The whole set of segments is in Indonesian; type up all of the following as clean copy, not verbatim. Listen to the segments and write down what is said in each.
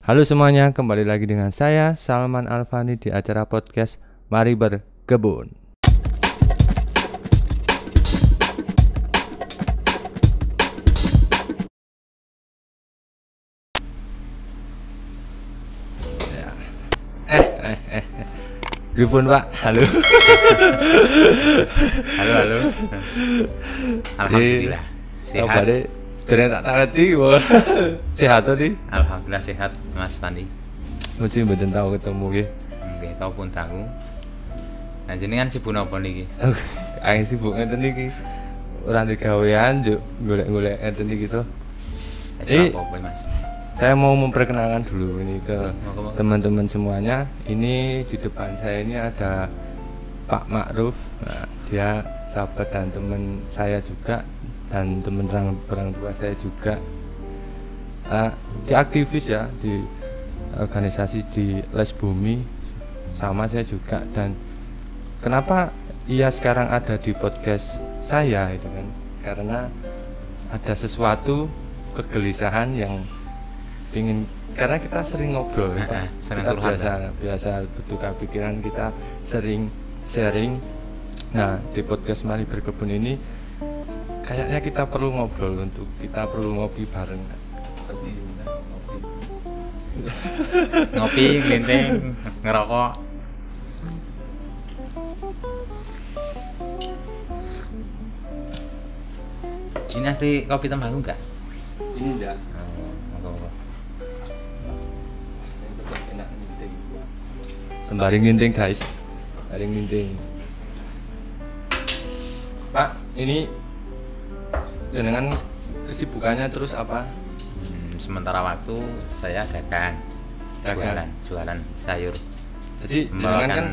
Halo semuanya, kembali lagi dengan saya Salman Alfani di acara podcast Mari Berkebun. Ribun Pak, halo. Halo. Alhamdulillah sehat. Kabare dereng tak ngerti kok. Sehat to, Di? Alhamdulillah sehat, Mas Fandi. Mesti mboten tau ketemu nggih. Nggih, tau pun tahu. Nah, jenengan sibuk napa niki? Aing sibuk ngeten iki. Ora ndek gawean juk golek-golek ngeten iki to. Apa Mas? Saya mau memperkenalkan dulu ini ke Mau. teman-teman semuanya. Ini di depan saya ini ada Pak Ma'ruf. Nah, dia sahabat dan teman saya juga, dan teman orang tua saya juga. Dia aktivis ya di organisasi di Les Bumi, sama saya juga. Dan kenapa ia sekarang ada di podcast saya itu kan? Karena ada sesuatu kegelisahan yang karena kita sering ngobrol, sering kita biasa bertukar pikiran, kita sering sharing. Nah, di podcast Mari Berkebun ini kayaknya kita perlu ngobrol, kita perlu ngopi bareng. Ngopi, glinting, ngerokok. Ini asli kopi tembaku enggak? Ini enggak. Monggo. Sembari nginting guys, sembari nginting. Pak, ini dengan kesibukannya terus apa? Sementara waktu saya dagang. Jualan sayur. Jadi dengan kan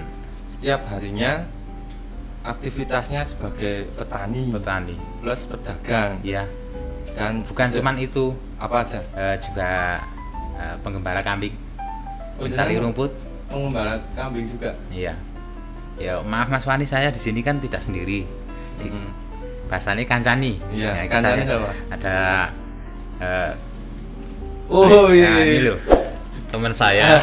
setiap harinya aktivitasnya sebagai petani plus pedagang. Iya. Dan bukan cuman itu, apa aja? Juga penggembala kambing. Mencari rumput. Penggembala kambing juga. Iya. Ya maaf Mas Wani, saya di sini kan tidak sendiri. Bahasanya kancani. Iya. Ya, kancani apa? Ada iya. Nah, ini loh teman saya.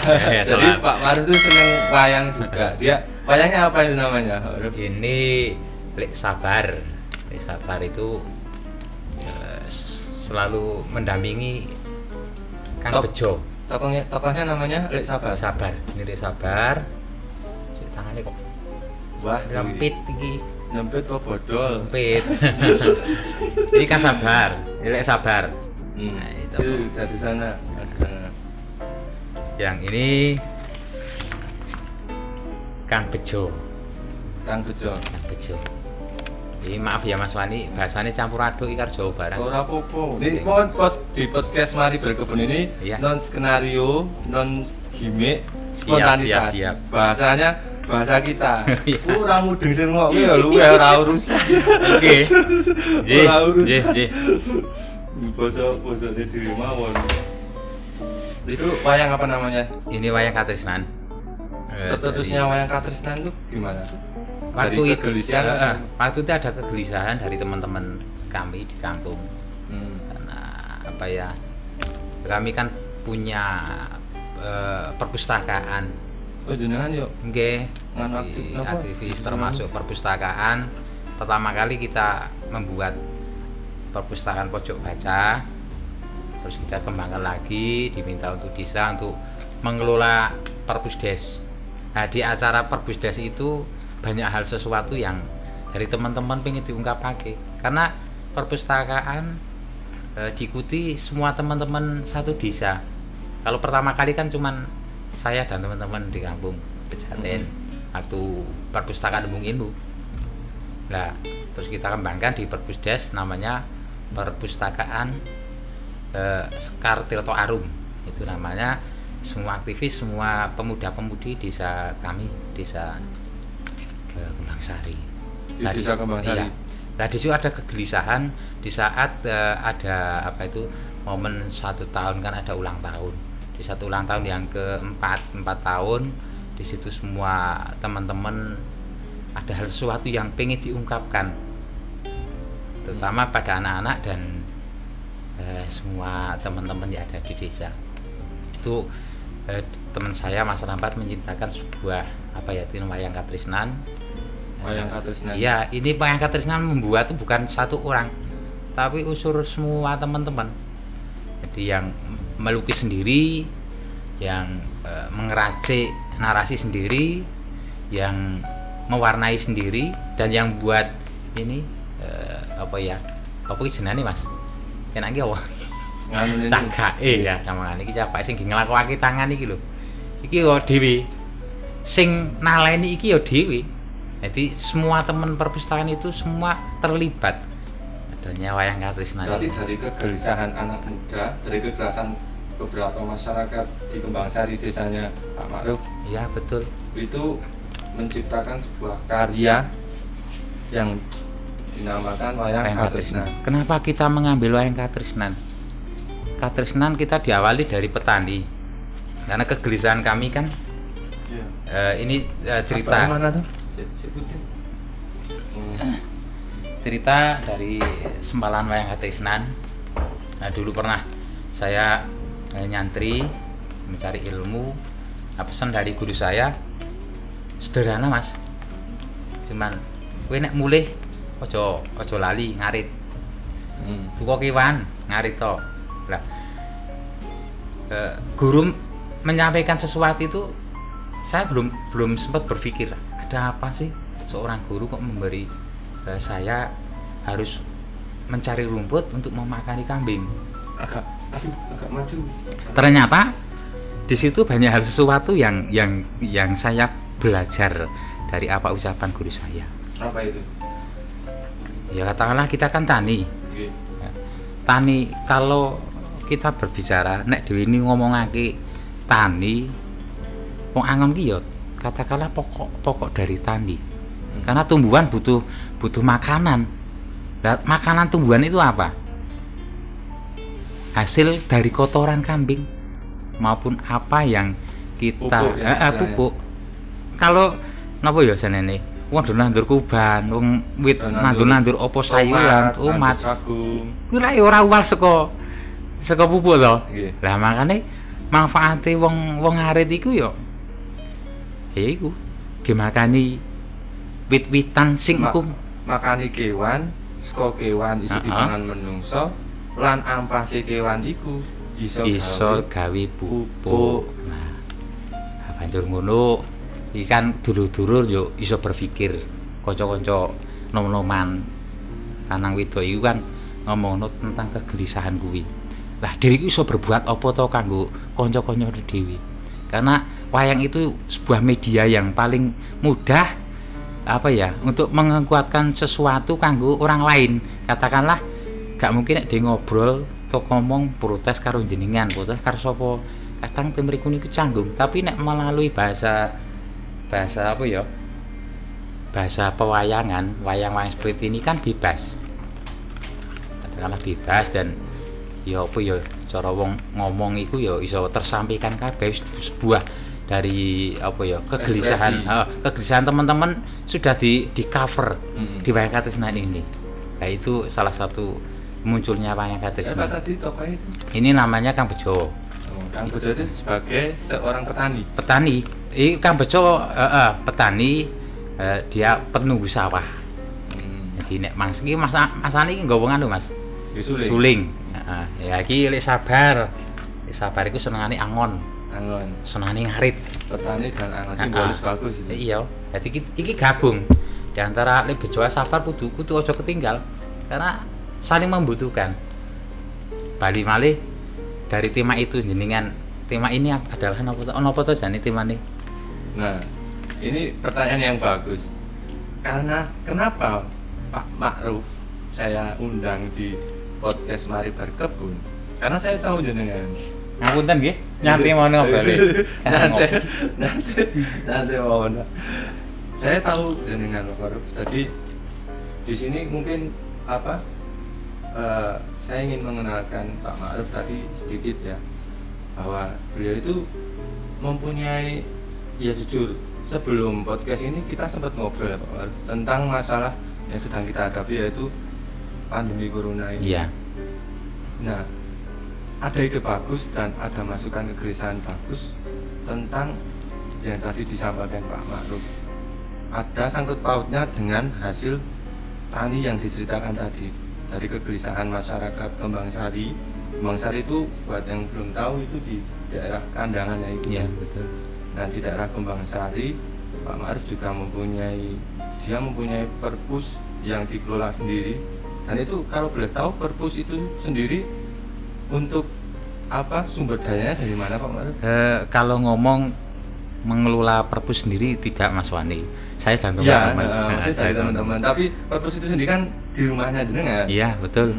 Jadi Pak Ma'ruf itu seneng wayang juga. Dia wayangnya apa itu namanya? Ini Lek Sabar. Lek Sabar itu selalu mendampingi Kang Bejo. Tokohnya namanya Lek Sabar. Ini Lek Sabar. Tangannya kok. Wah, lempit iki. Lempit apa bodol? Lempit. Ini Kang Sabar, ini Lek Sabar. Nah, itu dari sana. Yang ini Kang Bejo. Ini maaf ya Mas Wani, bahasanya campur aduk ikar Jawa Barat. Ora apa-apa. Ini di podcast Mari Berkebun ini non skenario, non gimmick, spontanitas. Siap. Bahasanya bahasa kita. Ora mudeng sing ngono ya luwe ora urusan. Oke. Ora urusan. Nggih. Basa dhewe mawon. Itu wayang apa namanya? Ini wayang Katrisnan. Terusnya wayang Katrisnan itu gimana? Waktu itu ada kegelisahan dari teman-teman kami di kampung. Karena apa ya? Kami kan punya perpustakaan. Oh jenengan yuk? Nggih. Aktivis termasuk perpustakaan. Pertama kali kita membuat perpustakaan pojok baca. Terus kita kembangkan lagi, diminta untuk desa untuk mengelola perpusdes. Nah, di acara perpusdes itu banyak hal sesuatu yang dari teman-teman pengen diungkapkan. Karena perpustakaan diikuti semua teman-teman satu desa. Kalau pertama kali kan cuman saya dan teman-teman di kampung Pejaten waktu perpustakaan Embung Ilmu. Nah, terus kita kembangkan di perpusdes namanya perpustakaan Sekar Tirto Arum. Itu namanya. Semua aktivis, semua pemuda-pemudi desa kami, desa Kembang Sari. Di desa Kembang Sari. Nah, di situ ada kegelisahan di saat ada momen 1 tahun kan ada ulang tahun. Di satu ulang tahun yang ke-4 tahun, di situ semua teman-teman ada hal sesuatu yang pengen diungkapkan, terutama pada anak-anak dan semua teman-teman yang ada di desa. itu teman saya Mas Rampat menciptakan sebuah wayang Katrisnan. Wayang Katrisnan. Iya, ini wayang Katrisnan membuat itu bukan satu orang, tapi unsur semua teman-teman. Jadi yang melukis sendiri, yang mengeracik narasi sendiri, yang mewarnai sendiri, dan yang buat ini apa jenenge Mas? Enak iki apa? Cagak ya, gampang iki capake sing nglakokake tangan iki lho. Iki yo dhewe. Sing naleni iki yo dhewe. Jadi semua teman perpustakaan itu semua terlibat adanya wayang Katrisnan. Berarti dari kegelisahan anak muda, dari kegelisahan beberapa masyarakat di Kembangsari desanya Pak Ma'ruf. Iya, betul. Itu menciptakan sebuah karya yang dinamakan wayang Katrisnan. Kenapa kita mengambil wayang Katrisnan? Katrisnan kita diawali dari petani, karena kegelisahan kami kan ini cerita mana tuh? cerita dari sempalan wayang Katrisnan. Nah, dulu pernah saya nyantri mencari ilmu. Pesan dari guru saya sederhana Mas, cuman kowe nek mulih ojo lali ngarit. Tuku kewan ngarit to. Lah guru menyampaikan sesuatu itu saya belum sempat berpikir ada apa sih seorang guru kok memberi saya harus mencari rumput untuk memakani kambing. Agak maju. Ternyata di situ banyak hal sesuatu yang saya belajar dari apa ucapan guru saya. Apa itu? Ya katakanlah kita kan tani. Ya, tani kalau kita berbicara nek dhewe ini ngomongake tani wong angon ki ya katakanlah pokok dari tani. Karena tumbuhan butuh makanan. Nah, makanan tumbuhan itu apa? Hasil dari kotoran kambing maupun apa yang kita pupuk. Kalau napa ya senene? Wong nandur kuban, wong wit nandur apa sayuran, tomat. Kuwi lak ora uwal saka pupuk to. Lah makane manfaate wong arit iku ya iku gemakani wit-witan sing makani kewan, saka kewan iso dipangan menungso lan ampase kewan iku iso gawe pupuk. Nah, banjur ngono iki kan dulur-dulur yo iso berpikir, kanca-kanca nom-noman lanang wedok iku kan ngomongno tentang kegelisahan kuwi. Lah dhewe iku iso berbuat apa to kanggo kanca-kanca dhewe. Karena wayang itu sebuah media yang paling mudah untuk menguatkan sesuatu kanggo orang lain. Katakanlah gak mungkin nek dhewe ngobrol atau ngomong protes karo jenengan, protes karo sapa. Kadang mriku niku canggung, tapi nek melalui bahasa pewayangan, wayang-wayang seperti ini kan bebas. Katakanlah bebas dan cara wong ngomong iku iso tersampaikan kabeh sebuah dari kegelisahan teman-teman sudah di cover di wayang Katrisnan ini. Nah, itu salah satu munculnya wayang Katrisnan. Siapa tadi tokoh itu? Ini namanya Kang Bejo. Kang Bejo itu sebagai seorang petani. Ini Kang Bejo petani, dia penunggu sawah. Jadi nek Mas iki masane iki nggawa ngono Mas. Suling. Ya iki lek sabar. Sabar iku senengane angon. Senengane ngarit. Petani dan angon simbolis bagus itu. Iya. Jadi iki gabung. Di antara lek Bejo sabar kudu aja ketinggal karena saling membutuhkan. Bali malih dari tema itu jenengan. Tema ini adalah apa to jane temane? Nah, ini pertanyaan yang bagus. Karena kenapa Pak Ma'ruf saya undang di podcast Mari Berkebun? Karena saya tahu jenengan. Ngapunten nggih, nyanti mono bali. Nanti mau. Saya tahu jenengan Pak Ma'ruf. Jadi di sini mungkin saya ingin mengenalkan Pak Ma'ruf tadi sedikit ya, bahwa beliau itu mempunyai, ya jujur sebelum podcast ini kita sempat ngobrol ya Pak Ma'ruf tentang masalah yang sedang kita hadapi, yaitu pandemi corona ini. Iya. Nah, ada ide bagus dan ada masukan kegelisahan bagus tentang yang tadi disampaikan Pak Ma'ruf. Ada sangkut pautnya dengan hasil tani yang diceritakan tadi, dari kegelisahan masyarakat Kembang Sari. Kembang Sari itu buat yang belum tahu itu di daerah kandangannya itu. Iya, betul. Nah, di daerah Kembang Sari, Pak Ma'ruf juga mempunyai perpus yang dikelola sendiri. Dan itu kalau boleh tahu perpus itu sendiri untuk apa, sumber dayanya dari mana Pak Ma'ruf? Kalau ngomong mengelola perpus sendiri tidak Mas Wani, saya dan teman-teman. Maksudnya dari teman-teman. Tapi perpus itu sendiri kan di rumahnya jenengan. Iya, betul.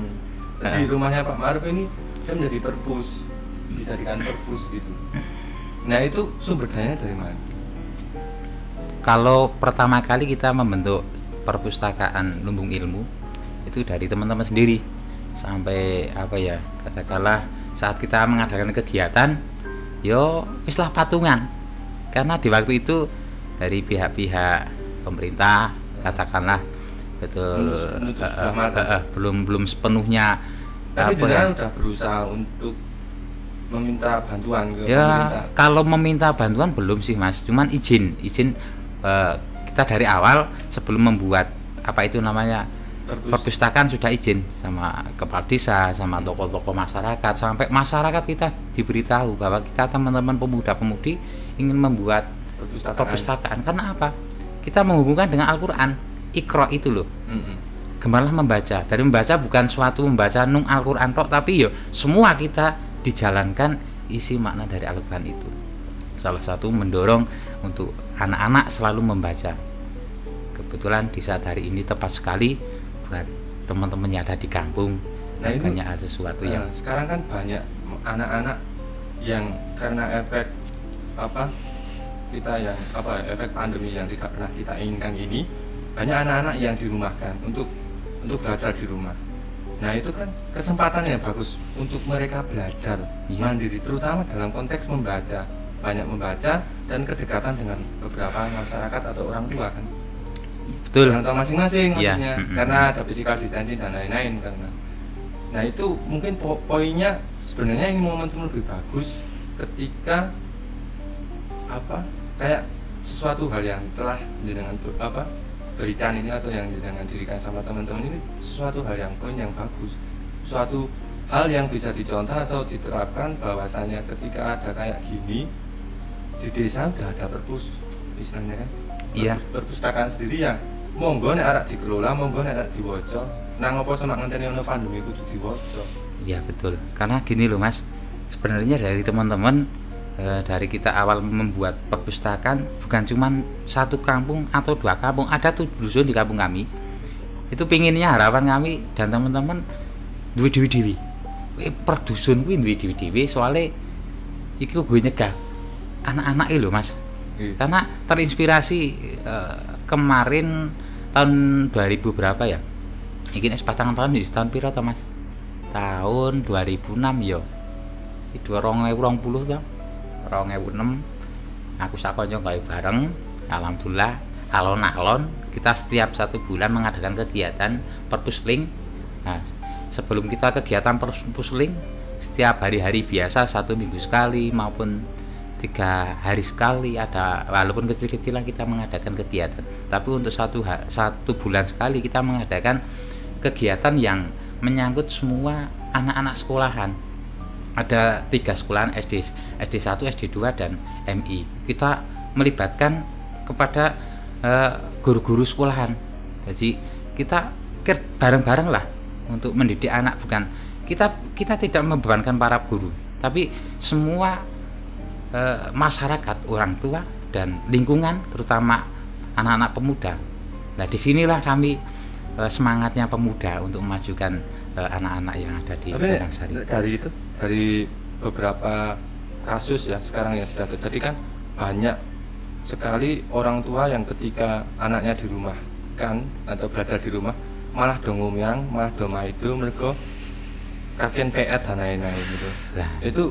Di rumahnya Pak Ma'ruf ini kan menjadi perpus, dijadikan perpus gitu. Nah, itu sumber dayanya dari mana? Kalau pertama kali kita membentuk perpustakaan Lumbung Ilmu itu dari teman-teman sendiri. Sampai apa ya, katakanlah saat kita mengadakan kegiatan, yo islah patungan. Karena di waktu itu dari pihak-pihak pemerintah katakanlah betul belum sepenuhnya. Tapi jangan udah berusaha untuk meminta bantuan ke ya, pemerintah. Kalau meminta bantuan belum sih Mas, cuman izin kita dari awal sebelum membuat apa itu namanya perpustakaan sudah izin sama kepala desa, sama tokoh-tokoh masyarakat, sampai masyarakat kita diberitahu bahwa kita teman-teman pemuda-pemudi ingin membuat perpustakaan. Karena apa? Kita menghubungkan dengan Al-Quran, Iqra itu loh. Gemalah membaca. Dari membaca bukan suatu membaca nung Al-Quran tok, tapi yo semua kita dijalankan isi makna dari Al-Quran itu. Salah satu mendorong untuk anak-anak selalu membaca. Kebetulan di saat hari ini tepat sekali buat teman-teman yang ada di kampung. Nah, banyak ada sesuatu yang sekarang kan banyak anak-anak yang karena efek efek pandemi yang tidak pernah kita inginkan ini, banyak anak-anak yang dirumahkan untuk belajar di rumah. Nah, itu kan kesempatan yang bagus untuk mereka belajar mandiri, terutama dalam konteks membaca, banyak membaca dan kedekatan dengan beberapa masyarakat atau orang tua kan. Betul. Orang tua masing-masing maksudnya, karena ada physical distancing dan lain-lain karena. Nah, itu mungkin poinnya sebenarnya ini momentum lebih bagus ketika kayak sesuatu hal yang telah jenengan berikan ini atau yang jenengan dirikan sama teman-teman ini sesuatu hal yang poin yang bagus, suatu hal yang bisa dicontoh atau diterapkan bahwasanya ketika ada kayak gini di desa udah ada perpus istilahnya kan. Iya. Perpustakaan sendiri ya monggo nek arek dikelola, monggo nek arek diwaca. Nang apa semak ngenteni ono pandemi kudu diwaca. Iya betul. Karena gini loh Mas, sebenarnya dari teman-teman dari kita awal membuat perpustakaan bukan cuma satu kampung atau dua kampung, ada 7 dusun di kampung kami. Itu pinginnya harapan kami dan teman-teman duwe dewi-dewi. Per dusun kuwi duwe dewi-dewi soalnya iki gue nyegah anak-anak itu loh Mas. Karena terinspirasi kemarin tahun 2000 berapa ya? Iki nek sepatang tahun di tahun piro to Mas? Tahun 2006 yo. Itu 2020 to. 2006 aku sakonco gawe bareng, alhamdulillah alon-alon kita setiap 1 bulan mengadakan kegiatan perpusling. Nah, sebelum kita kegiatan perpusling setiap hari-hari biasa 1 minggu sekali maupun 3 hari sekali ada, walaupun kecil-kecilan kita mengadakan kegiatan, tapi untuk satu bulan sekali kita mengadakan kegiatan yang menyangkut semua anak-anak sekolahan. Ada 3 sekolahan SD 1, SD 2 dan MI. Kita melibatkan kepada guru-guru sekolahan. Jadi kita bareng-bareng lah untuk mendidik anak, bukan kita tidak membebankan para guru, tapi semua masyarakat, orang tua dan lingkungan, terutama anak-anak pemuda. Nah, disinilah kami semangatnya pemuda untuk memajukan anak-anak yang ada di Kembang Sari. Dari beberapa kasus ya sekarang yang sudah terjadi kan banyak sekali orang tua yang ketika anaknya di rumah kan atau belajar di rumah malah dongomyang, malah domaido mereka kakek PR dan lain-lain gitu. Nah, itu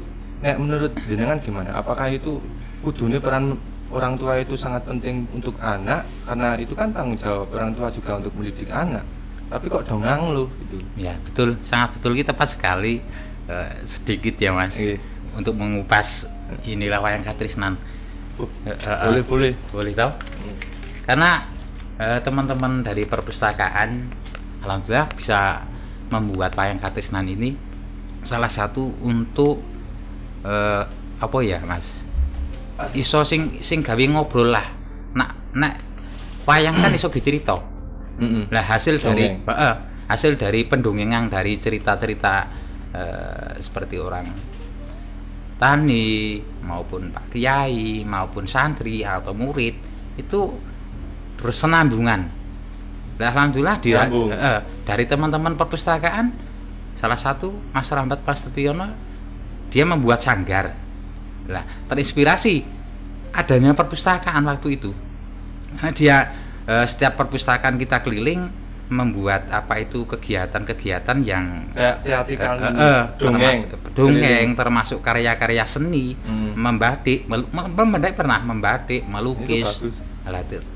menurut jenengan gimana? Apakah itu kudune peran orang tua itu sangat penting untuk anak, karena itu kan tanggung jawab orang tua juga untuk mendidik anak, tapi kok dongang loh gitu. Ya betul, sangat betul, kita pas sekali sedikit ya Mas, untuk mengupas inilah wayang Katrisnan. Boleh tahu? Karena teman-teman dari perpustakaan alhamdulillah bisa membuat wayang Katrisnan ini salah satu untuk apa ya Mas, iso sing gawe ngobrol lah. Nak wayang kan iso dicerita. Lah hasil dari pendongengan, dari cerita-cerita seperti orang tani maupun Pak Kiai maupun santri atau murid itu bersenambungan. Nah, alhamdulillah dari teman-teman perpustakaan, salah satu Mas Rambat Prasetyono, dia membuat sanggar. Nah, terinspirasi adanya perpustakaan waktu itu. Karena dia setiap perpustakaan kita keliling membuat apa itu kegiatan-kegiatan yang dongeng termasuk karya-karya seni, membatik, melukis.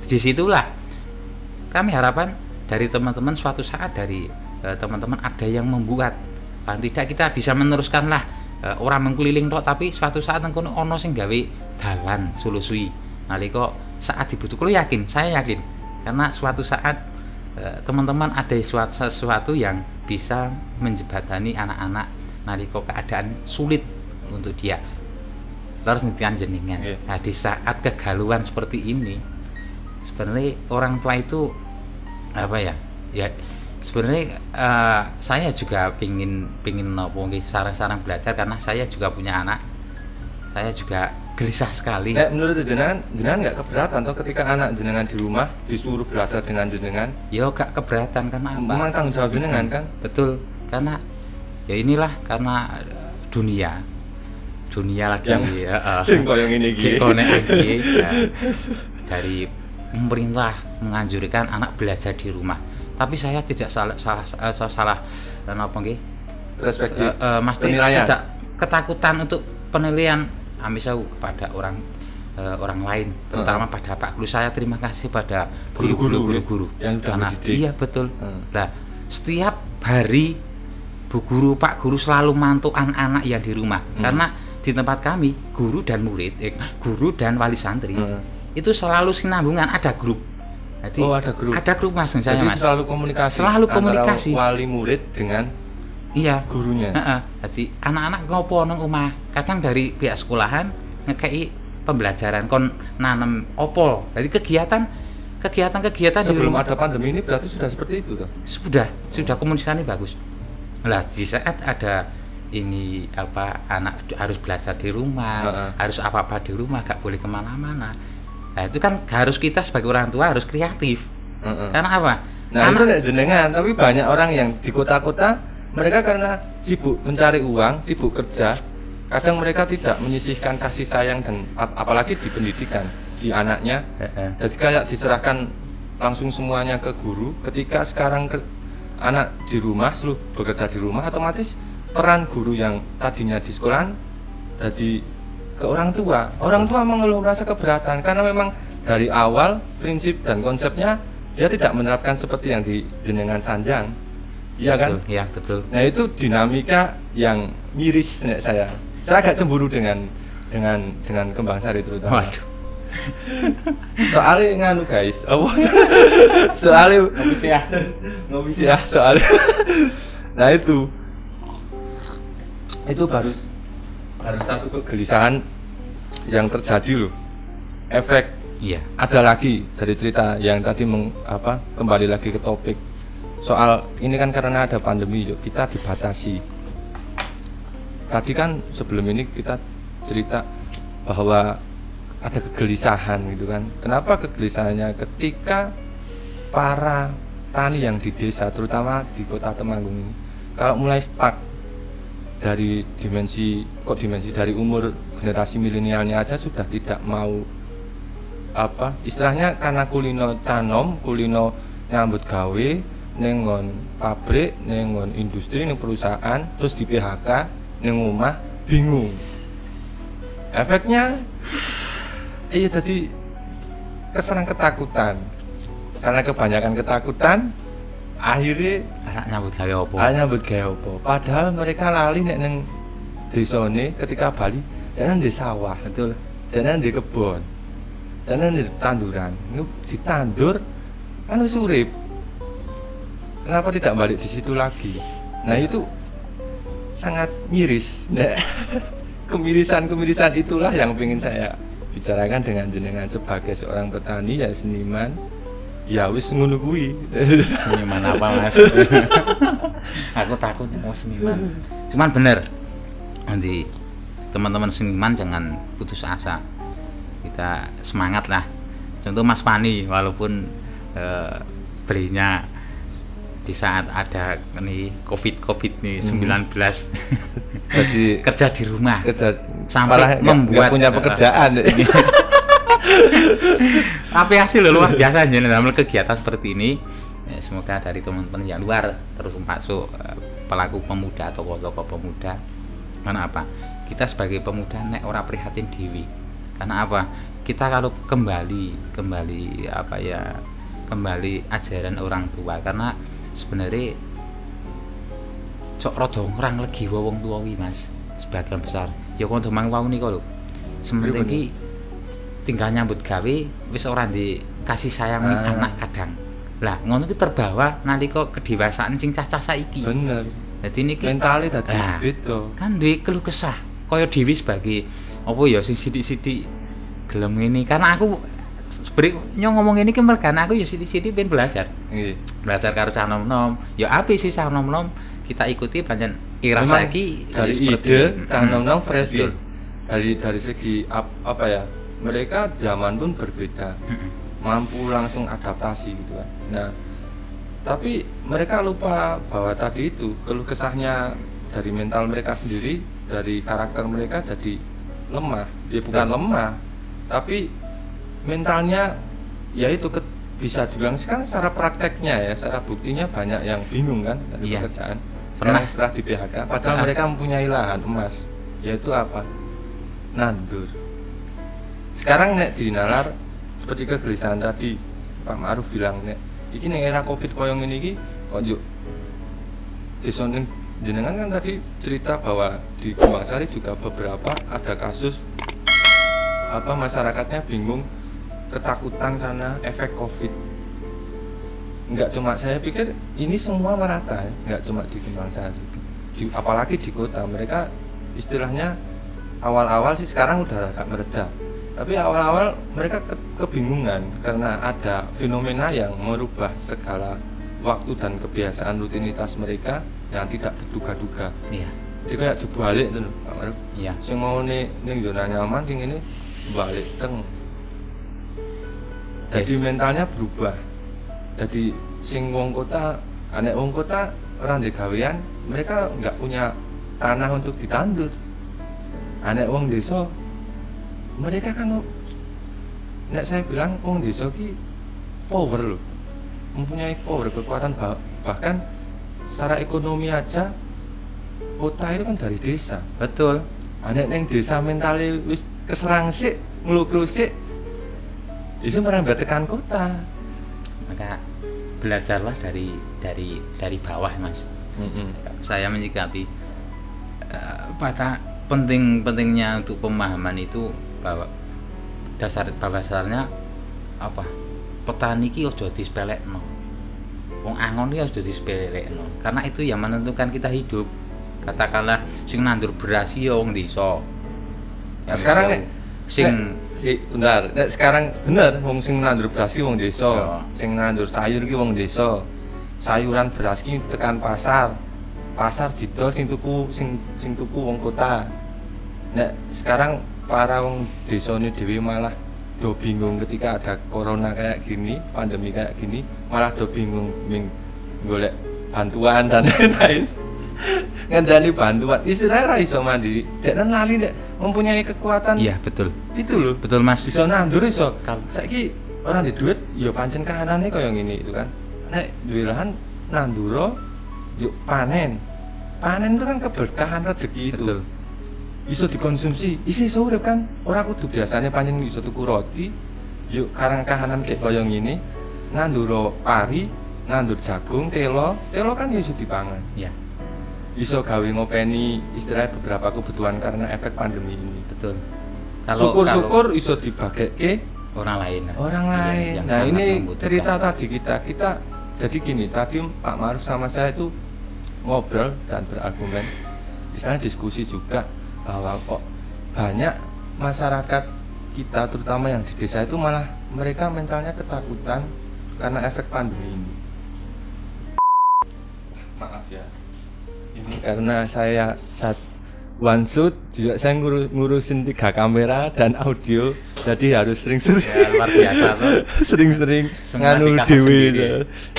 Disitulah kami harapan dari teman-teman suatu saat dari teman-teman ada yang membuat, paling tidak kita bisa meneruskan lah orang mengkeliling tok, tapi suatu saat engkono ono sing gawe dalan sulusui nalika saat dibutuhkan. Saya yakin karena suatu saat teman-teman ada sesuatu yang bisa menjembatani anak-anak nalika keadaan sulit untuk dia terus nitian jenengan. Nah, di saat kegalauan seperti ini sebenarnya orang tua itu apa ya sebenarnya saya juga pingin sarang-sarang belajar, karena saya juga punya anak, saya juga gelisah sekali. Menurut jenengan nggak keberatan atau ketika anak jenengan di rumah disuruh belajar dengan jenengan? Ya gak keberatan, karena apa? Memang tanggung jawab jenengan kan? Betul, karena ya inilah karena dunia lagi sing koyo ngene iki. Dari pemerintah menganjurkan anak belajar di rumah. Tapi saya tidak salah napa nggih? Perspektif. Mesti tidak ketakutan untuk penilaian amisau kepada orang lain, terutama pada Pak Guru. Saya terima kasih pada guru-guru yang sudah mendidik. Iya betul. Nah, setiap hari Bu Guru, Pak Guru selalu mantu anak-anak yang di rumah. Karena di tempat kami guru dan murid, guru dan wali santri itu selalu sinambungan, ada grup. Jadi, ada grup Mas. Jadi Mas selalu komunikasi antara wali murid dengan gurunya. Jadi anak-anak ngopo nang omah, kadang dari pihak sekolahan ngekei pembelajaran kon nanam opo. Jadi kegiatan sebelum ada pandemi ini berarti sudah seperti itu toh? Sudah komunikasinya bagus. Lah di saat ada ini anak harus belajar di rumah, harus apa-apa di rumah, gak boleh kemana-mana. Nah itu kan harus kita sebagai orang tua harus kreatif. Karena apa? Nah itu jenengan, tapi banyak orang yang di kota-kota mereka karena sibuk mencari uang, sibuk kerja, kadang mereka tidak menyisihkan kasih sayang dan apalagi di pendidikan di anaknya. Jadi kayak diserahkan langsung semuanya ke guru. Ketika sekarang anak di rumah, seluruh bekerja di rumah, otomatis peran guru yang tadinya di sekolahan jadi ke orang tua. Orang tua mengeluh merasa keberatan karena memang dari awal prinsip dan konsepnya dia tidak menerapkan seperti yang di jenengan sanjang. Iya kan? Iya betul. Nah itu dinamika yang miris saya agak cemburu dengan Kembang Sari terutama. Waduh. Soalnya nganu guys, soalnya ngopi sih ya soalnya. Nah itu baru satu kegelisahan yang terjadi loh. Efek. Iya. Ada lagi dari cerita yang tadi kembali lagi ke topik. Soal ini kan karena ada pandemi yuk, kita dibatasi. Tadi kan sebelum ini kita cerita bahwa ada kegelisahan gitu kan. Kenapa kegelisahannya? Ketika para tani yang di desa, terutama di Kota Temanggung ini, kalau mulai stuck dari dimensi dari umur generasi milenialnya aja sudah tidak mau istilahnya karena kulino canom, kulino nyambut gawe nengon pabrik, nengon industri, neng perusahaan, terus di PHK, neng rumah bingung. Efeknya jadi keserang ketakutan. Karena kebanyakan ketakutan, akhirnya arek nyambut gawe apa? nyambut gawe apa? Padahal mereka lali nek nang desane ketika Bali dan di sawah, Betul. dan di kebon, dan di tanduran. Ini ditandur kan wis urip. Kenapa tidak balik di situ lagi? Nah itu sangat miris. Nah, kemirisan itulah yang ingin saya bicarakan dengan jenengan sebagai seorang petani ya seniman. Ya wis ngono kuwi. Seniman apa Mas? Aku takut mau seniman. Cuman bener. Nanti teman-teman seniman jangan putus asa. Kita semangat lah. Contoh Mas Fani walaupun belinya di saat ada nih COVID nih 19 Jadi kerja di rumah malah sampai membuat punya pekerjaan. Tapi hasil luar biasa dalam kegiatan seperti ini. Semoga dari teman-teman yang luar terus masuk pelaku pemuda, tokoh-tokoh pemuda. Karena apa? Kita sebagai pemuda nek ora prihatin dewi. Karena apa? Kita kalau kembali apa ya? Kembali ajaran orang tua, karena sebenarnya cok rada ngrang legi wong tua iki Mas. Sebagian besar ya kondo mang wau niku lho. Sementing iki tinggal nyambut gawe wis ora dikasih sayang anak kadang. Lah ngono ki terbawa nalika kedewasaan sing cah-cah saiki. Bener. Dadi niki Mentale dadi beda. Kan duwe keluh kesah kaya dhewe sebagai apa ya sing sithik-sithik gelem ngene. Karena aku sebenarnya ngomong ini kemergaan aku ya sithik-sithik pengen belajar. Nggih. Belajar karo cah nom-nom. Ya apik sih cah nom-nom kita ikuti pancen ira saiki dari ide cah nom-nom fresh gitu. Dari segi apa ya? Mereka zaman pun berbeda, mampu langsung adaptasi gitu kan. Nah, tapi mereka lupa bahwa tadi itu keluh kesahnya dari mental mereka sendiri, dari karakter mereka jadi lemah. Ya bukan lemah, tapi mentalnya ya itu bisa dibilang sekarang secara prakteknya ya, secara buktinya banyak yang bingung kan dari pekerjaan. Pernah setelah di PHK, padahal mereka mempunyai lahan emas, yaitu apa? Nandur. Sekarang nek dinalar seperti kegelisahan tadi Pak Ma'ruf bilang nek iki ning era Covid koyo ngene iki kok yo desa ning jenengan kan tadi cerita bahwa di Kembang Sari juga beberapa ada kasus apa masyarakatnya bingung ketakutan karena efek Covid. Enggak cuma saya pikir ini semua merata ya, enggak cuma di Kembang Sari. Apalagi di kota mereka istilahnya awal-awal sih sekarang udah agak mereda. Tapi awal-awal mereka kebingungan karena ada fenomena yang merubah segala waktu dan kebiasaan rutinitas mereka yang tidak terduga-duga. Iya. Jadi kayak dibalik itu loh, Pak Maruf. Iya. Sing mau ning zona nyaman sing ini balik teng. Jadi mentalnya berubah. Jadi sing wong kota, anek wong kota orang di gawean, mereka nggak punya tanah untuk ditandur. Anek wong desa mereka kan nek saya bilang wong desa ki power loh, mempunyai power, kekuatan, bahkan secara ekonomi aja kota itu kan dari desa. Betul. Nek neng desa mentalnya wis keserang sik, ngelukru sik, itu merambah tekan kota. Maka belajarlah dari bawah Mas. Saya menyikapi pada pentingnya untuk pemahaman itu bahwa dasarnya apa, petani ki ojo disepelekno, wong angon ki ojo disepelekno, karena itu yang menentukan kita hidup. Katakanlah sing nandur beras ki ya wong desa ya, sekarang bentar sekarang bener wong sing nandur beras ki wong desa, sing nandur sayur ki wong desa, sayuran beras ki tekan pasar didol sing tuku wong kota. Nah, sekarang para wong desa ini dewi malah do bingung ketika ada corona kayak gini, pandemi kayak gini, malah do bingung golek bantuan dan lain-lain. Ngandani bantuan, istilahnya ra iso mandiri. Dek nang lali nek mempunyai kekuatan. Iya, betul. Itu loh. Betul, Mas. Iso nandur iso. Saiki orang di duit ya pancen kahanane kaya ngene itu kan. Nek duwe lahan nanduro yuk panen. Panen itu kan keberkahan rezeki itu. Betul. Iso dikonsumsi, isi iso urip kan. Ora kudu biasanya pancen iso tuku roti. Yuk karang kahanan kayak kaya ngene, nanduro pari, nandur jagung, telo kan iso dipangan. Ya, Iso gawe ngopeni istilahnya beberapa kebutuhan karena efek pandemi ini. betul. Syukur-syukur iso dibageke orang lain. orang lain. yang Nah, sangat ini membutuhkan. cerita tadi kita jadi gini, tadi Pak Maruf sama saya itu ngobrol dan berargumen. Istilahnya diskusi juga bahwa kok banyak masyarakat kita terutama yang di desa itu malah mereka mentalnya ketakutan karena efek pandemi ini. Maaf ya. Ini karena saya one shoot juga saya ngurusin 3 kamera dan audio, jadi harus sering-sering Ya, luar biasa tuh. sering-sering Semua nganu dikasih dewe sendiri. itu.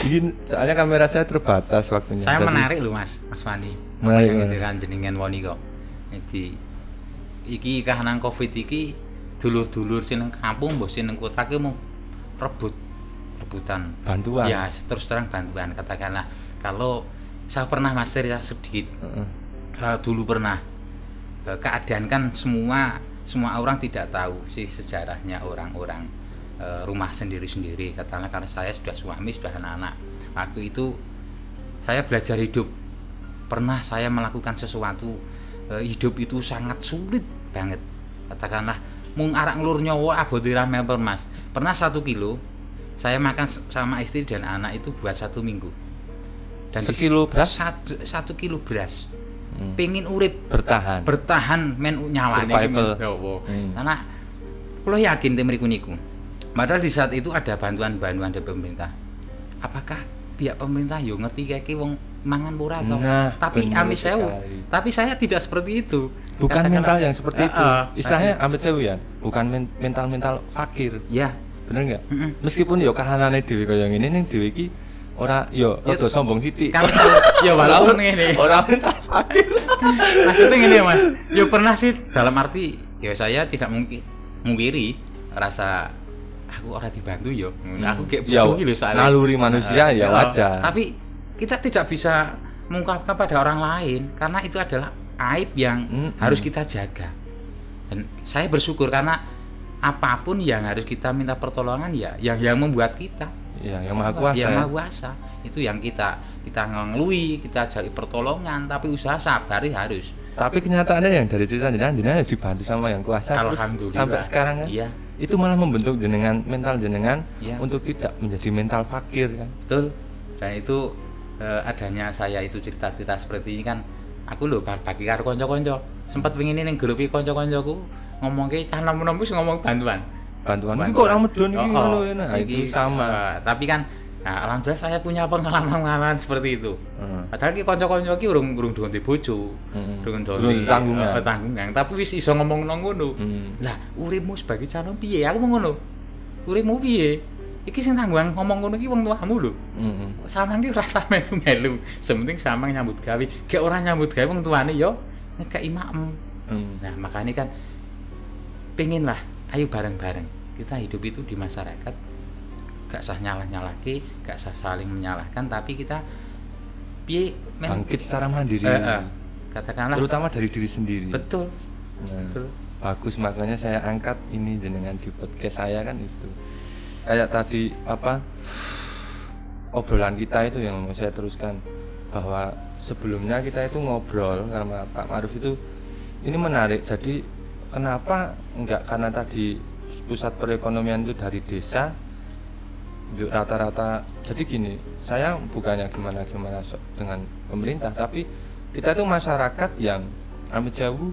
Ini soalnya kamera saya terbatas waktunya. Saya Jadi- menarik loh Mas Wani. Menarik, Yang menarik. itu kan jenengan wani kok. Jadi iki kahanan Covid iki dulur-dulur sing nang kampung mbok sing nang kota ki mau rebutan. bantuan. Ya, terus terang bantuan katakanlah. Kalau saya pernah Mas cerita sedikit. Heeh. Dulu pernah keadaan kan semua orang tidak tahu sih sejarahnya orang-orang rumah sendiri-sendiri. Katakanlah karena saya sudah suami, sudah anak-anak. Waktu itu saya belajar hidup. Pernah saya melakukan sesuatu, hidup itu sangat sulit banget. Katakanlah mung arak ngelur nyawa abote rame Mas. Pernah 1 kilo saya makan sama istri dan anak itu buat 1 minggu. Dan Sekilo beras? 1 kilo beras. Hmm. Pengen urip bertahan men nyawane Survival. Karena kula yakin tim mriku niku. Padahal di saat itu ada bantuan-bantuan dari pemerintah. Apakah pihak pemerintah yo ngerti kayak wong mangan ora to? Nah, Tapi benar amit sewu. sekali. Tapi saya tidak seperti itu. Bukan Katakanlah- mental yang seperti itu. Istilahnya Tadi. amit sewu ya, bukan mental fakir. Ya, Bener enggak? heeh. Meskipun yo kahanane dhewe kaya ngene ning dhewe iki ora yo Ya, rada sombong sithik. Kami ya walaupun ngene. Ora mental fakir. Maksudnya ngene Mas. Yo pernah sih dalam arti ya saya tidak mungkin mungkiri rasa aku ora dibantu yo. Aku kayak Ya, butuh lho soalnya. naluri manusia ya wajar. Tapi kita tidak bisa mengungkapkan pada orang lain karena itu adalah aib yang harus kita jaga. Dan saya bersyukur karena apapun yang harus kita minta pertolongan ya yang membuat kita Ya, yang Maha Kuasa. yang ya. Maha Kuasa. Itu yang kita ngelui, kita cari pertolongan, tapi usaha sabari harus. Tapi kenyataannya yang dari cerita jenengan dibantu sama yang kuasa. Terus Alhamdulillah. sampai sekarang kan. Iya, Itu malah membentuk jenengan mental jenengan Iya. untuk tidak menjadi mental fakir kan. betul. Dan itu adanya saya itu cerita-cerita seperti ini kan aku lho bagi karo kanca-kanca. Sempat pengen ning grup kanca-kancaku ngomongke cah nom-nom wis ngomong bantuan. Bantuan kok ora medun iki Oh, ngono ya. Nah, iki, itu sama. tapi kan alhamdulillah saya punya pengalaman seperti itu. Heeh. Padahal ki kanca-kanca ki urung duwe bojo. Heeh. Durung Durung tanggungan. tanggungan, tapi wis iso ngomong nang ngono. Lah, uripmu sebagai calon piye? Aku mau ngono. Uripmu piye? Iki sing tanggungan ngomong ngono iki wong tuamu lho. Heeh. Samang ki rasa melu-melu. Sementing samang nyambut gawe. Gek ora nyambut gawe wong tuane yo ngekeki maem. Nah, makanya kan pengen lah, ayo bareng-bareng kita hidup itu di masyarakat, gak sah nyalah-nyalake, gak sah saling menyalahkan, tapi kita piye Bangkit secara mandiri. katakanlah Terutama dari diri sendiri. betul. Nah, Betul. bagus, makanya saya angkat ini dengan di podcast saya kan itu. Kayak tadi apa obrolan kita itu yang mau saya teruskan, bahwa sebelumnya kita itu ngobrol sama Pak Maruf itu ini menarik. Jadi kenapa enggak, karena tadi pusat perekonomian itu dari desa yuk rata-rata. Jadi gini, saya bukannya gimana dengan pemerintah, tapi kita itu masyarakat yang amit jauh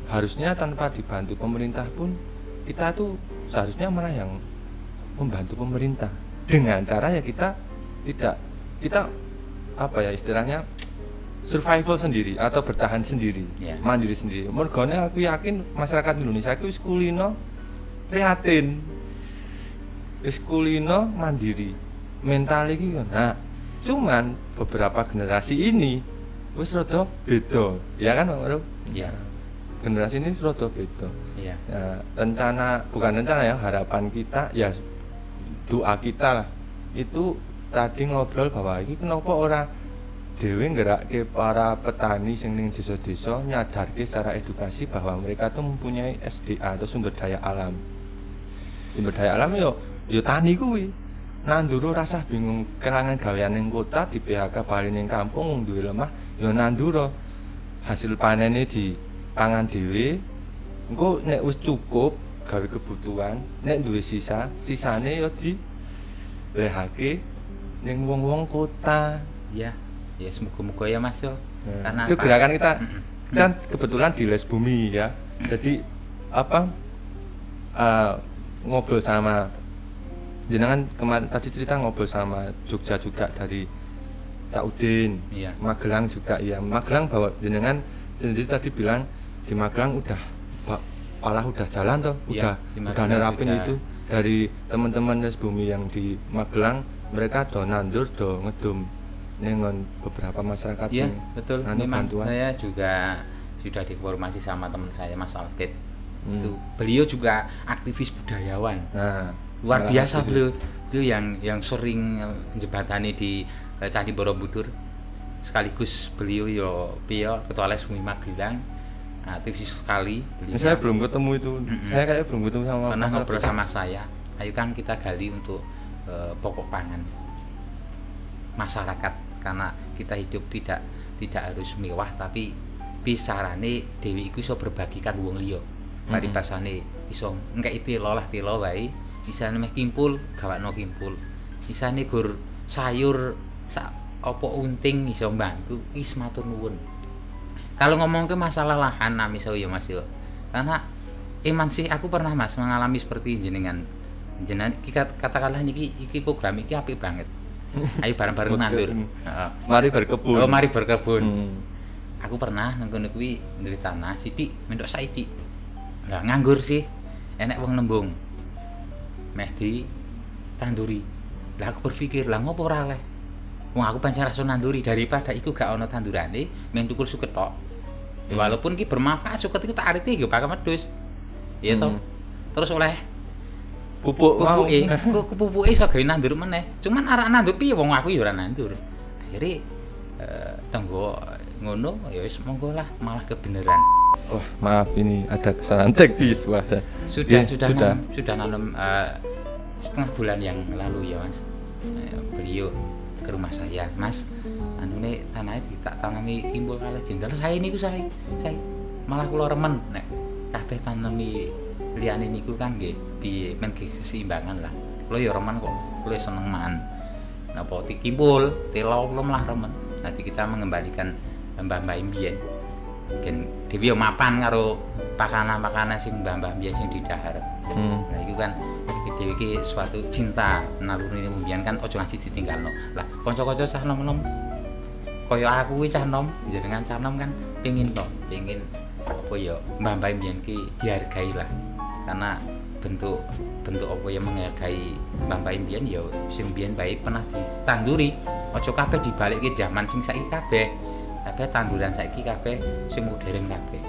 harusnya tanpa dibantu pemerintah pun kita tuh seharusnya malah yang membantu pemerintah dengan cara ya kita apa ya istilahnya survival sendiri atau bertahan sendiri, Ya. mandiri sendiri. Mergone aku yakin masyarakat Indonesia itu wis kulino prihatin, wis kulino mandiri, mental iki kan. Nah, cuman beberapa generasi ini wis rada beda, ya kan Pak Maruf? Iya. Generasi ini rada beda. Iya. Nah, bukan rencana ya, harapan kita ya doa kita lah. Itu tadi ngobrol bahwa ini kenapa ora dhewe nggerakke para petani sing ning desa-desa nyadarke secara edukasi bahwa mereka tuh mempunyai SDA atau sumber daya alam. Sumber daya alam yo tani kuwi. nandur rasa bingung kelangan gawean ning kota di PHK bali ning kampung wong duwe lemah ya nandur hasil panene di pangan dhewe engko nek wis cukup gawe kebutuhan nek duwe sisane ya di lehake ning wong-wong kota ya semoga-moga ya Mas yo. Karena itu gerakan kita kan kebetulan di Les Bumi ya. Jadi ngobrol sama jenengan kemarin tadi cerita ngobrol sama Jogja juga dari Cak Udin, iya. Magelang juga ya. Magelang bahwa jenengan sendiri tadi bilang di Magelang udah jalan toh, iya, udah nerapin itu dari teman-teman Les Bumi yang di Magelang mereka do nandur do ngedum dengan beberapa masyarakat iya, betul. Memang bantuan. Saya juga sudah diinformasi sama teman saya Mas Albert. Itu beliau juga aktivis budayawan. Nah, luar biasa beliau yang sering menjebatani di Candi Borobudur. Sekaligus beliau ketua Les Bumi Magelang, aktivis sekali beliau. Saya belum ketemu itu. Saya kayak belum ketemu sama pernah ngobrol sama saya. Ayo kan kita gali untuk pokok pangan masyarakat, karena kita hidup tidak harus mewah, tapi pisarane dewi iku iso berbagi kanggo wong liya. Paribasane iso engkek tilo wae, isane meh kimpul gawakno kimpul, isane gur sayur sak apa unting iso mbantu, wis matur nuwun. Kalau ngomong ke masalah lahan misal ya Mas yo, karena emang sih aku pernah Mas mengalami seperti jenengan katakanlah iki program iki apik banget. Ayo bareng-bareng nandur. Mari berkebun. Oh, mari berkebun. Aku pernah nang kono kuwi ndiri tanah sithik mentok saiki. Lah nganggur sih. Enek wong nembung. Meh di tanduri. Lah aku berpikir, lah ngopo ora oleh? Wong aku pancen rasa nanduri daripada iku gak ono tandurane, men tukul suket tok. Walaupun ki bermanfaat suket iku tak ariti yo bakal medhus. Iya toh. Terus oleh pupuke iso gawe nandur meneh. Cuman arek nandur piye wong aku ya ora nandur. Akhire tanggo ngono ya wis monggo lah, malah kebenaran. Oh, maaf ini ada kesalahan teknis Wah. Sudah nanam setengah bulan yang lalu ya Mas. Beliau ke rumah saya, Mas. Anune tanahnya tak tanami kimpul kalih jendal. Saya niku saya malah kula remen nek kabeh tanami liyane niku kan nggih piye men keseimbangan lah. Kula ya remen kok, kula seneng man. Napa dikimpul, telo kula malah remen. Nanti kita mengembalikan mbah-mbah mbiyen. Gen dhewe yo mapan karo pakanan-pakanan sing mbah-mbah mbiyen sing didhahar. Nah iku kan dhewe iki suatu cinta naluri mbiyen kan aja ngasih ditinggalno. Lah kanca-kanca cah nom-nom kaya aku kuwi cah nom, jenengan cah nom kan pengin apa ya mbah-mbah mbiyen ki dihargai lah. Karena bentuk apa yang menghargai mbah-mbah mbiyen ya sing mbiyen bae pernah ditanduri. Aja kabeh dibalikke zaman sing saiki kabeh. Kabeh tanduran saiki kabeh sing modern kabeh.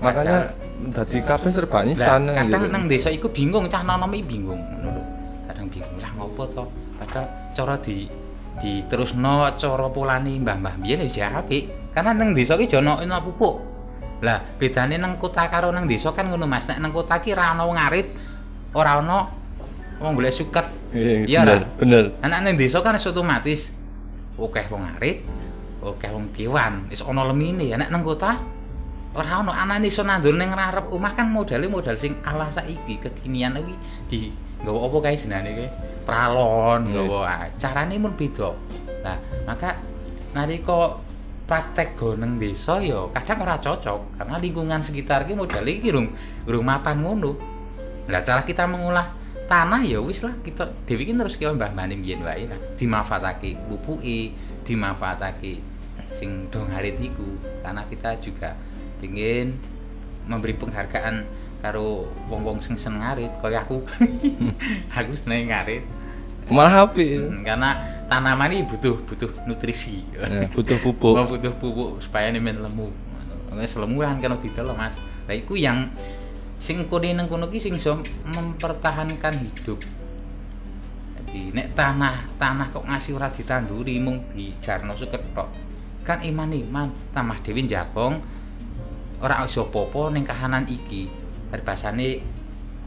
Makanya dadi kabeh serba instan. Kadang nang desa iku bingung, cah nom iki bingung ngono lho. Kadang bingung lah ngopo to? Padahal cara diterusno cara polane mbah-mbah mbiyen ya apik. Karena nang desa ki jono pupuk. Lah bedane nang kota karo nang desa kan ngono Mas. Nek nang kota ki ra ono wong arit, ora ono wong golek suket. Iya bener. Anak nang desa kan otomatis akeh wong arit, akeh wong kewan, wis ono lemine. Nek nang kota ora ono, anane iso nandur ning ngarep omah kan modal sing ala saiki kekinian kuwi di nggawa apa kae jenenge kuwi? Pralon, nggawa. Carane mun beda. Nah, maka nalika praktek go nang desa ya kadang ora cocok karena lingkungan sekitar ki modal iki urung mapan ngono. Lah cara kita mengolah tanah ya wis lah kita dhewe iki terus kaya mbah-mbah mbiyen wae lah. Dimanfaatake pupuke, dimanfaatake sing do ngarit iku karena kita juga ingin memberi penghargaan karo wong-wong sing seneng ngarit kaya aku. Aku seneng ngarit. Malah apik. Karena tanaman ini butuh nutrisi. Ya, butuh pupuk. Butuh pupuk supaya nemen lemu. Wis lemuran kalau didol Mas. Lah iku yang sing kene nang kono ki sing iso mempertahankan hidup. Jadi nek tanah kok ngasih ora ditanduri mung dijarno suket tok. Kan iman tamah dhewe njagong ora iso apa-apa ning kahanan iki. Bahasane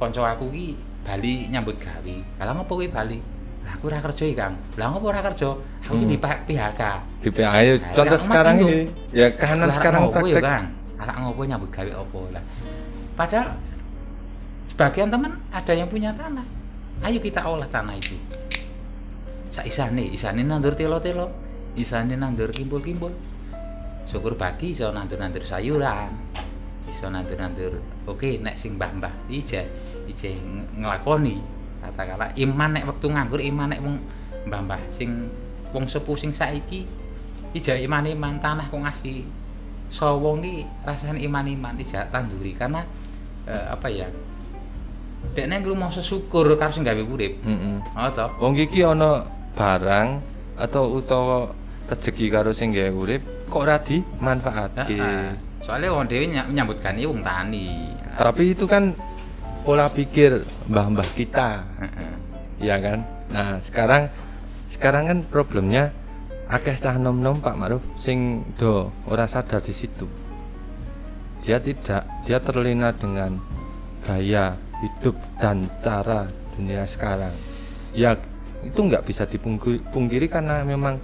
kanca aku ki Bali nyambut gawe. Lah ngopo kuwi Bali? Lah aku ora kerja iki, Kang. Lah ngopo ora kerja? Aku di PHK. Di PHK ya, contoh sekarang ini. Ya kanan sekarang praktek. Ya, Kang. Anak ngopo nyambut gawe opo lah. Padahal sebagian teman ada yang punya tanah. Ayo kita olah tanah itu. Isane nandur telo-telo, isane nandur kimpul-kimpul. Syukur bagi iso nandur-nandur sayuran. Iso nandur-nandur. Oke, nek sing mbah-mbah ije nglakoni. Katakanlah iman nek wektu nganggur, iman nek wong mbah-mbah sing wong sepuh sing saiki ije iman-iman tanah kok ngasih sawong iki rasane iman-iman ije tanduri karena apa ya? Dekne ngrumoso syukur karo sing gawe urip. Oh to. Wong iki ana barang atau utawa rezeki karo sing gawe urip kok ora dimanfaatke. Soalnya wong dhewe nyambut gawe wong tani. Tapi itu kan pola pikir mbah-mbah kita. Iya kan? Nah, sekarang kan problemnya akeh cah nom-nom Pak Ma'ruf sing do ora sadar di situ. Dia terlena dengan gaya hidup dan cara dunia sekarang. Ya itu nggak bisa dipungkiri karena memang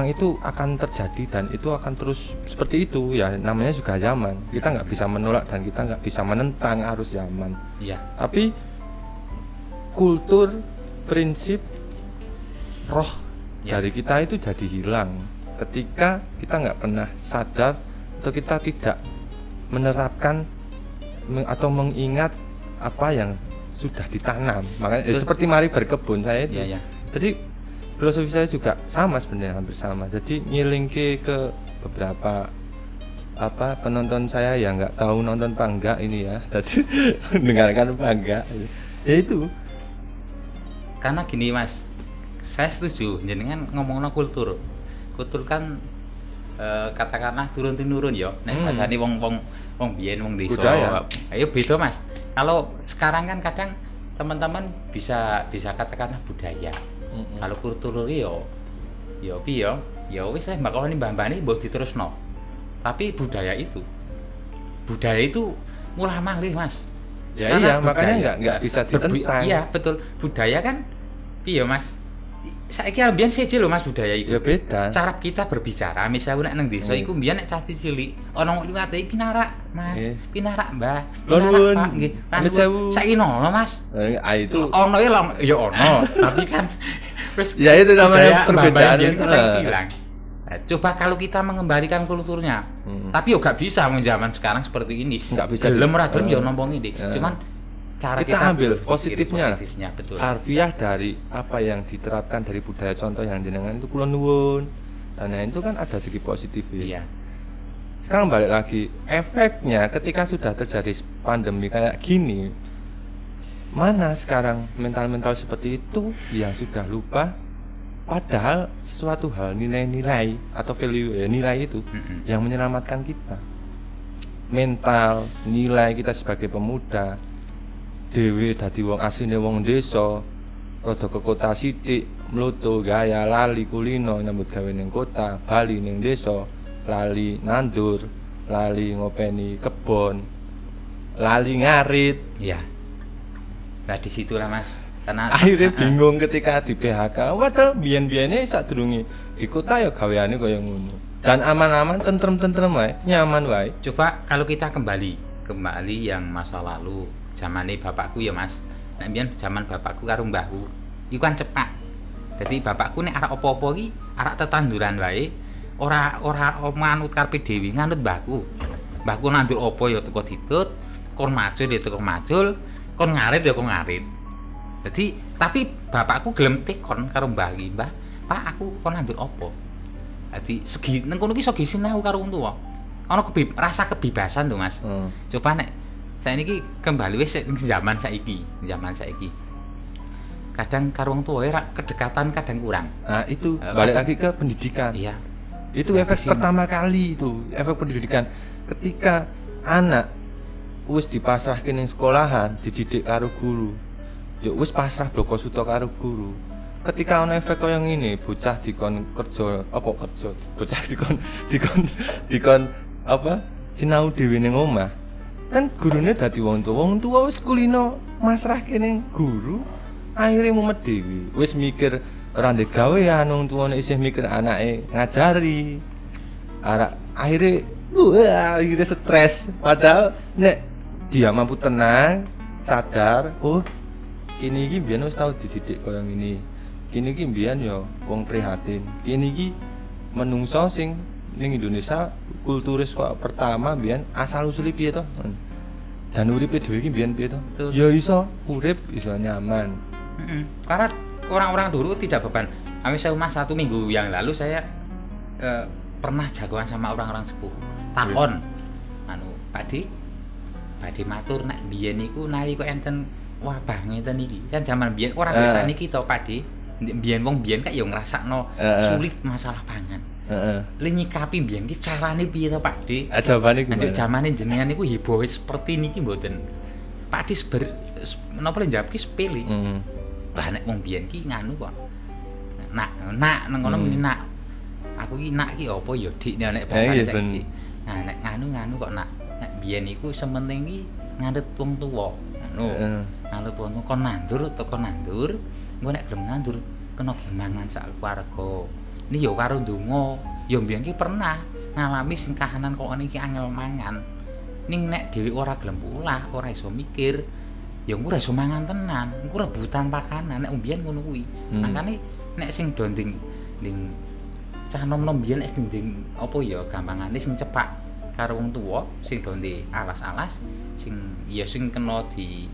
itu akan terjadi dan itu akan terus seperti itu ya, namanya juga zaman. Kita nggak bisa menolak dan kita nggak bisa menentang arus zaman. Iya. Tapi kultur, prinsip, roh dari kita itu jadi hilang ketika kita nggak pernah sadar atau kita tidak menerapkan atau mengingat apa yang sudah ditanam. Makanya seperti mari berkebun saya itu. Iya. Jadi filosofi saya juga sama sebenarnya, hampir sama. Jadi nyilingke ke beberapa penonton saya yang nggak tahu nonton apa enggak ini ya. Jadi mendengarkan apa enggak. Ya itu. Karena gini Mas, saya setuju jenengan ngomongno kultur. Kultur kan katakanlah turun-temurun ya. Nek bahasane wong biyen wong desa. Ayo beda Mas. Kalau sekarang kan kadang teman-teman bisa katakanlah budaya. Kalau kultur yo piye ya wis lah bakal mbah-mbah mbok diterusno. Tapi budaya itu mulah malih Mas. Ya iya, makanya enggak bisa ditentang. Iya, betul. Budaya kan piye Mas? Saiki mbiyen siji lho Mas budaya iku. Ya beda. Cara kita berbicara, misalnya nek nang desa iku mbiyen nek cah cilik ana ngomong ngate pinarak, Mas. Pinarak, Mbah. Nuwun. Nggih. Saiki ono, Mas. Itu ono ya ono, tapi kan wis ya itu namanya perbedaan itu hilang. Nah, coba kalau kita mengembalikan kulturnya. Tapi yo gak bisa zaman sekarang seperti ini. Enggak bisa. Gelem ora gelem yo nompong ini. Cuman cara kita ambil positifnya, betul. Harfiah dari apa yang diterapkan dari budaya, contoh yang jenengan itu kula nuwun. Dan itu kan ada segi positif ya. Iya. Sekarang balik lagi, efeknya ketika sudah terjadi pandemi kayak gini, mana sekarang mental-mental seperti itu yang sudah lupa, padahal sesuatu hal nilai-nilai atau value nilai itu yang menyelamatkan kita. Mental, nilai kita sebagai pemuda, dewe dadi wong asline wong desa, rada ke kota sithik, mloto gaya lali kulino nyambut gawe ning kota, bali ning desa, lali nandur, lali ngopeni kebon, lali ngarit. Iya. Nah disitulah Mas, karena akhirnya bingung ketika di PHK. Padahal biyen-biyene sadurunge di kota ya gaweane kaya ngono. Dan aman-aman, tentrem-tentrem wae, nyaman wae. Coba kalau kita kembali yang masa lalu. Zamane bapakku ya Mas. Nek mbiyen zaman bapakku karo mbahku iku kan cepak. Dadi bapakku nek arek apa-apa iki arek tetanduran wae, ora manut karepe dhewe, nganut mbahku. Mbahku nandur apa ya teko ditut, kon macul ya teko macul, kon ngarit ya kon ngarit. Dadi tapi bapakku gelem tekon karo mbah iki, "Mbah, Pak aku kon nandur apa?" Dadi segi nang kono ki iso sinau karo wong tuwa. Ana rasa kebebasan lho Mas. Coba nek saiki kembali wis zaman saiki. Kadang karo wong tuwa kedekatan kadang kurang. Nah, itu balik lagi ke pendidikan. Iya. Itu efek pertama kali itu, efek pendidikan. Ketika anak wis dipasrahke ning sekolahan, dididik karo guru. Ya wis pasrah bloko suto karo guru. Ketika ana efek kaya ngene, bocah dikon kerja, bocah dikon sinau dhewe ning omah. Kan gurune dadi wong tuwa wis kulino masrah kene guru, akhirnya mumet dhewe wis mikir ora ndek gawean wong tuane isih mikir anake ngajari akhirnya akhirnya stres padahal nek dia mampu tenang sadar kini iki mbiyen wis tau dididik kaya ngene kini iki mbiyen ya wong prihatin kini iki menungso sing ning Indonesia kulturis kok pertama mbiyen asal usule piye to dan uripe dhewe iki mbiyen piye to ya iso urip iso nyaman. Karena orang-orang dulu tidak beban. Mas 1 minggu yang lalu saya pernah jagoan sama orang-orang sepuh takon Pakde matur nek biyen niku nari kok enten wabah ngeten iki kan zaman biyen ora biasa niki to Pakde biyen wong biyen kak ya ngrasakno sulit masalah pangan le nyikapi biyen ki carane piye to Pakde jawabane gimana anjuk zamane jenengan niku heboh seperti niki mboten Pakde napa le jawab ki sepele lah nek wong biyen ki nganu kok nak nang ngono nak aku ki nak ki apa ya dik nek bahasa saiki nah nek nganu kok nak nek biyen iku sementing ki ngandet wong tuwa ngono ngandet wong tuwa kon nandur engko nek gelem nandur kena gimangan sak keluarga ini ya karo ndonga ya mbiyen ki pernah ngalami sing kahanan kok ngene iki angel mangan ning nek dhewe ora gelem ulah ora iso mikir ya engko ora iso mangan tenan engko rebutan pakanan nek mbiyen ngono kuwi makane nek sing do nding cah nom-nom biyen nek nding apa ya gampangane sing cepak karo wong tuwa sing do ndek alas-alas sing kena di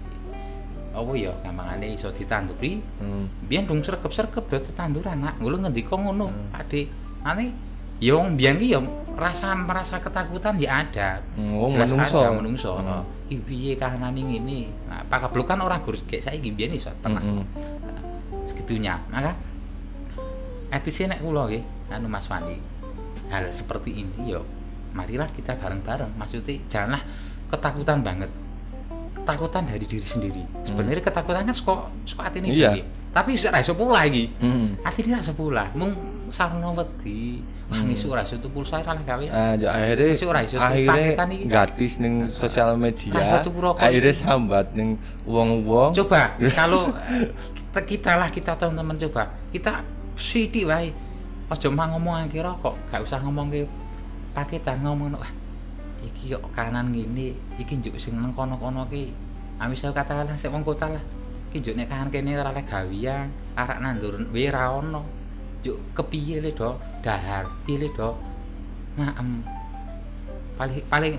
apa ya gampangane iso ditanduri biyen dong sregep-sregep do tetanduran nak ngono ngendika ngono Pakde ane ya wong biyen ki ya merasa ketakutan ya ada menungso iki piye kahanane ngene nah pakablukan orang gur kayak saiki biyen iso tenang segitunya maka etisnya nek kula nggih Mas Wandi hal seperti ini yo marilah kita bareng-bareng maksudnya janganlah ketakutan banget ketakutan dari diri sendiri sebenarnya ketakutan kan suka atine iki tapi ora iso pula iki atine ora iso pula mung sarana wedi ngisu ora iso tuku pulsa ora gawe akhirnya gratis ning sosial media akhirnya sambat ning wong-wong coba kalau kita teman-teman coba kita sithik wae aja ngomong akhir kok gak usah ngomong ke paketan ngomong wah iki kok kanan gini iki njuk sing nang kono-kono ki misal katakanlah sik wong kota lah iki njuk nek kanan kene ora oleh gawean arek nandur wae ra ono njuk kepiye le do dahar piye le do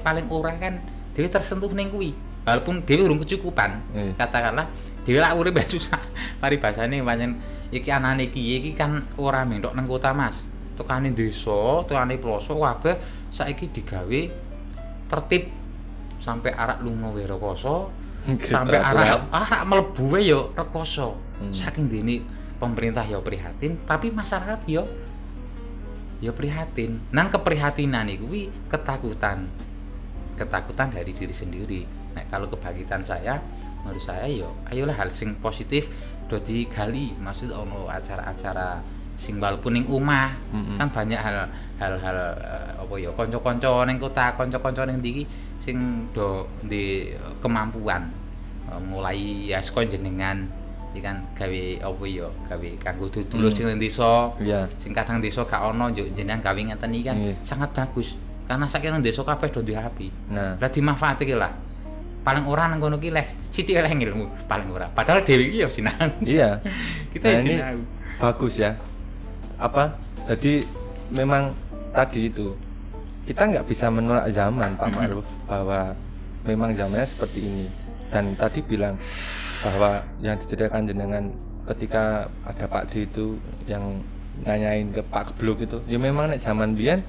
paling ora kan dhewe tersentuh ning kuwi walaupun dhewe urung kecukupan katakanlah dhewe lak urip susah paribasane pancen iki anane iki kan ora mentok nang kota Mas tukane desa tukane ploso kabeh saiki digawe tertib sampai arak lunga wae rekoso sampai arak mlebu wae ya rekoso saking dene pemerintah ya prihatin tapi masyarakat ya prihatin nang keprihatinan iku kuwi ketakutan dari diri sendiri nah kalau kebangkitan saya menurut saya ya ayolah hal sing positif do digali maksud ono acara-acara sing walaupun ning omah kan banyak hal apa ya kanca-kanca ning kota kanca-kanca ning ndi sing do di kemampuan mulai ya saka jenengan iki kan gawe apa ya gawe kanggo dulur sing ning desa sing kadang desa gak ono jenengan gawe ngeten iki kan sangat bagus karena saiki nang desa kabeh do duwe HP lah dimanfaatke lah paling ora nang kono ki les sithik oleh ilmu paling ora padahal dhewe iki ya sinau kita ya sinau bagus ya jadi memang tadi itu kita nggak bisa menolak zaman Pak Ma'ruf bahwa memang zamannya seperti ini dan tadi bilang bahwa yang disediakan jenengan ketika ada Pak D itu yang nanyain ke Pak Kebluk itu ya memang nek zaman biyen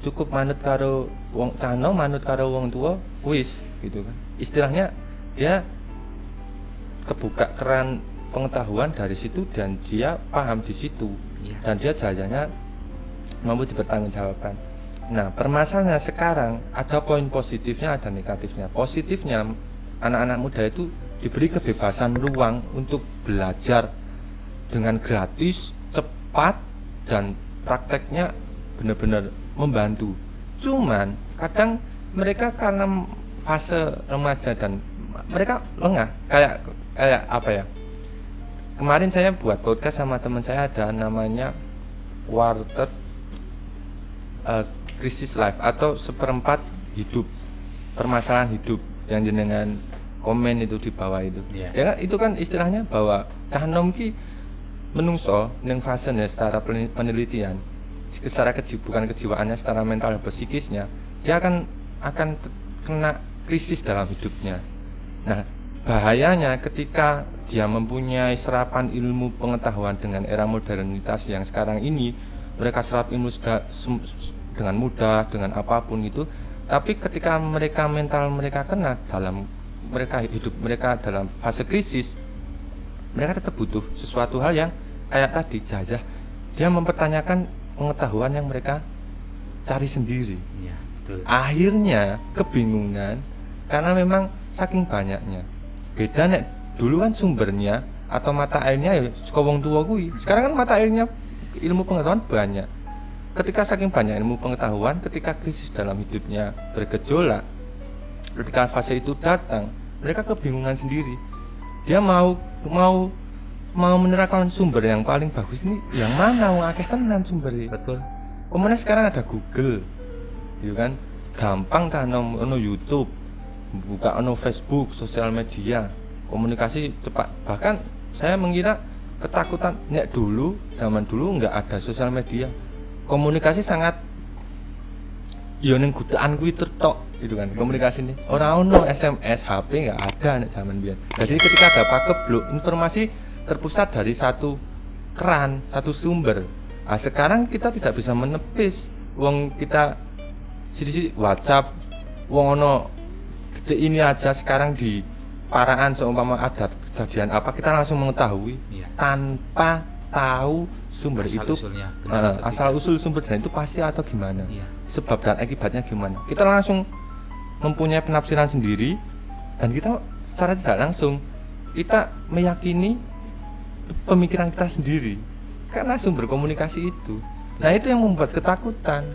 cukup manut karo wong cano manut karo wong tua wis gitu kan istilahnya dia kebuka keran pengetahuan dari situ dan dia paham di situ dan dia jalannya mampu dipertanggungjawabkan. Nah permasalahannya sekarang ada poin positifnya ada negatifnya. Positifnya anak-anak muda itu diberi kebebasan ruang untuk belajar dengan gratis, cepat dan prakteknya benar-benar membantu. Cuman kadang mereka karena fase remaja dan mereka lengah kayak apa ya kemarin saya buat podcast sama teman saya, ada namanya quarter crisis life atau seperempat hidup, permasalahan hidup, yang jenengan komen itu di bawah itu. Ya kan, itu kan istilahnya bahwa cah nom ki menungso ning fasenya secara penelitian, secara bukan kejiwaannya, secara mental dan psikisnya, dia akan kena krisis dalam hidupnya. Nah, bahayanya ketika dia mempunyai serapan ilmu pengetahuan dengan era modernitas yang sekarang ini, mereka serap ilmu dengan mudah, dengan apapun itu, tapi ketika mental mereka kena dalam hidup mereka dalam fase krisis, mereka tetap butuh sesuatu hal yang kayak tadi jajah, dia mempertanyakan pengetahuan yang mereka cari sendiri. Ya, betul. Akhirnya kebingungan karena memang saking banyaknya. Beda nek dulu kan sumbernya atau mata airnya ya saka wong tua kuwi. Sekarang kan mata airnya ilmu pengetahuan banyak. Ketika saking banyak ilmu pengetahuan, ketika krisis dalam hidupnya bergejolak, ketika fase itu datang, mereka kebingungan sendiri. Dia mau menerapkan sumber yang paling bagus ini yang mana, wong akeh tenan sumbernya. Betul. Kemudian sekarang ada Google, gitu kan, gampang ta ono YouTube, buka ono Facebook, sosial media, komunikasi cepat. Bahkan saya mengira ketakutan nek dulu, zaman dulu nggak ada sosial media, komunikasi sangat yo ning gutaan kuwi tok itu kan komunikasi nih. Orang ono SMS, HP nggak ada nek zaman biyen. Jadi ketika ada pakeblok, informasi terpusat dari satu keran, satu sumber. Nah, sekarang kita tidak bisa menepis. Wong kita sisi WhatsApp, wong ono detik ini aja sekarang di paraan seumpama ada kejadian apa, kita langsung mengetahui tanpa tahu sumber asal itu usulnya, asal usul sumber dan itu pasti atau gimana, sebab dan akibatnya gimana, kita langsung mempunyai penafsiran sendiri dan kita secara tidak langsung kita meyakini pemikiran kita sendiri karena sumber komunikasi itu. Nah, itu yang membuat ketakutan.